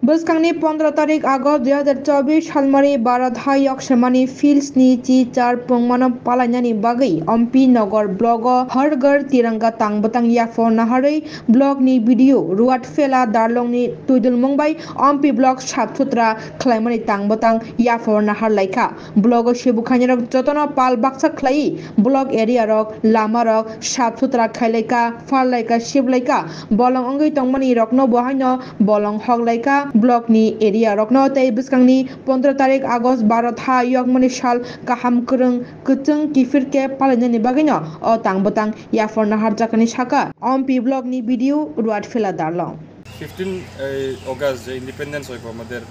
Buskanni 15 तारिख August 2024 सालमारि बाराधायक सेमानि फिल्ड्सनि चार पंमानो पालायनायनि बागै अम्पि नगर ब्लग हर घर तिरंगा तांबतां याफो नाहारै ब्लगनि भिडिअ रुवाट फेला दारलंनि तुइदुल मंबाय अम्पि ब्लग साबसुत्रा खलायमानि तांबतां याफो नाहार लायखा ब्लग सेबुखानि रक जतन पाल बाक्सा खलाई ब्लग एरिया रक लामा रक साबसुत्रा खायलायका फारलायका सिबलायका बलं अंगै तंमानि रकनो बहायनो बलं हगलायका ब्लॉक नि एरिया रकनो तै बिस्कांनि 15 तारिख आगस्ट 12 था यगमनि साल काहाम करंग कुचुं किफिर के पालैनायनि बागैनो अ तांबतां याफर नाहार जाकानि साका अम्पि ब्लॉक नि भिडिअ रुवाट फेला दारलं 15 অগাস্ট যে ইন্ডিপেন্ডেন্স হইব আমাদের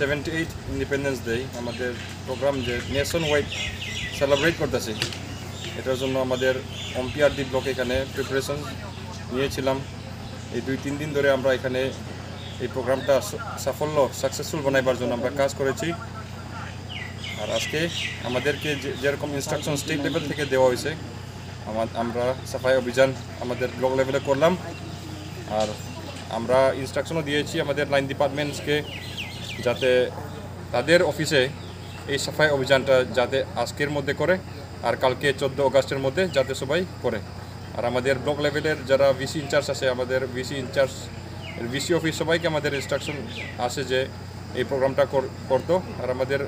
78 ইন্ডিপেন্ডেন্স ডে আমাদের প্রোগ্রাম যে নেশন ওয়াইড সেলিব্রেট করতেছি এটার জন্য আমাদের অম্পিআরডি ব্লক এখানে প্রিপারেশন নিয়েছিলাম এই 2-3 দিন ধরে আমরা এখানে এই প্রোগ্রামটা সাকসেসফুল বানাইবার জন্য আমরা কাজ করেছি আর আজকে আমাদেরকে যেরকম ইনস্ট্রাকশন স্টেট লেভেল থেকে দেওয়া হয়েছে আমরা সাফাই অভিযান আমাদের ব্লক লেভেলে করলাম আর আমরা ইনস্ট্রাকশনও দিয়েছি আমাদের লাইন ডিপার্টমেন্টসকে যাতে তাদের অফিসে এই সাফাই অভিযানটা যাতে আজকের মধ্যে করে আর কালকে 14 অগাস্টের মধ্যে যাতে সবাই করে আর আমাদের ব্লক লেভেলের যারা ভিসি ইনচার্জ আছে আমাদের ভিসি ইনচার্জ ভিসি অফিস সবাইকে আমাদের ইনস্ট্রাকশন আসে যে এই প্রোগ্রামটা করতো আর আমাদের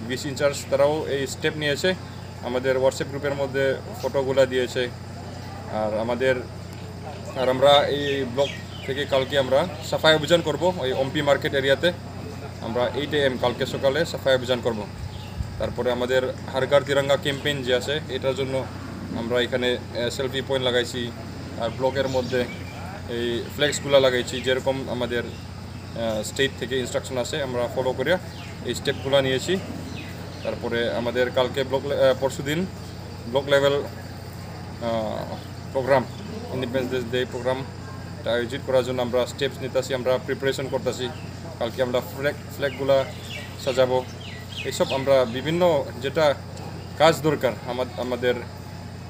ভিসি ইনচার্জ তারাও এই স্টেপ নিয়েছে আমাদের হোয়াটসঅ্যাপ গ্রুপের মধ্যে ফটোগুলো দিয়েছে আর আমরা এই ব্লক থেকে কালকে আমরা সাফাই অভিযান করব ওই অম্পি মার্কেট এরিয়াতে আমরা 8 AM কালকে সকালে সাফাই অভিযান করব তারপরে আমাদের হর ঘর তিরঙ্গা ক্যাম্পেইন যে আছে এটার জন্য আমরা এখানে সেলফি পয়েন্ট লাগাইছি আর ব্লকের মধ্যে এই ফ্ল্যাগসগুলো লাগাইছি যেরকম আমাদের স্টেট থেকে ইনস্ট্রাকশন আছে আমরা ফলো করে এই স্টেপগুলো নিয়েছি তারপরে আমাদের কালকে পরশুদিন block level programme independence day প্রোগ্রামটা আয়োজিত করার জন্য আমরা স্টেপস নিতেছি আমরা প্রিপারেশন করতেছি কালকে আমরা ফ্ল্যাগগুলো সাজাবো এইসব আমরা বিভিন্ন যেটা কাজ দরকার আমাদের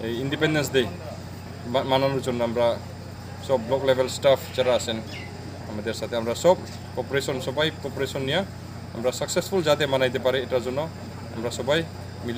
এই ইন্ডিপেন্ডেন্স ডে মানানোর জন্য আমরা সব ব্লক লেভেল স্টাফ যারা আছেন আমাদের সাথে আমরা সবাই কোঅপারেশন নিয়ে আমরা সাকসেসফুল যাতে মানাইতে পারি এটার জন্য আমরা সবাই মিলে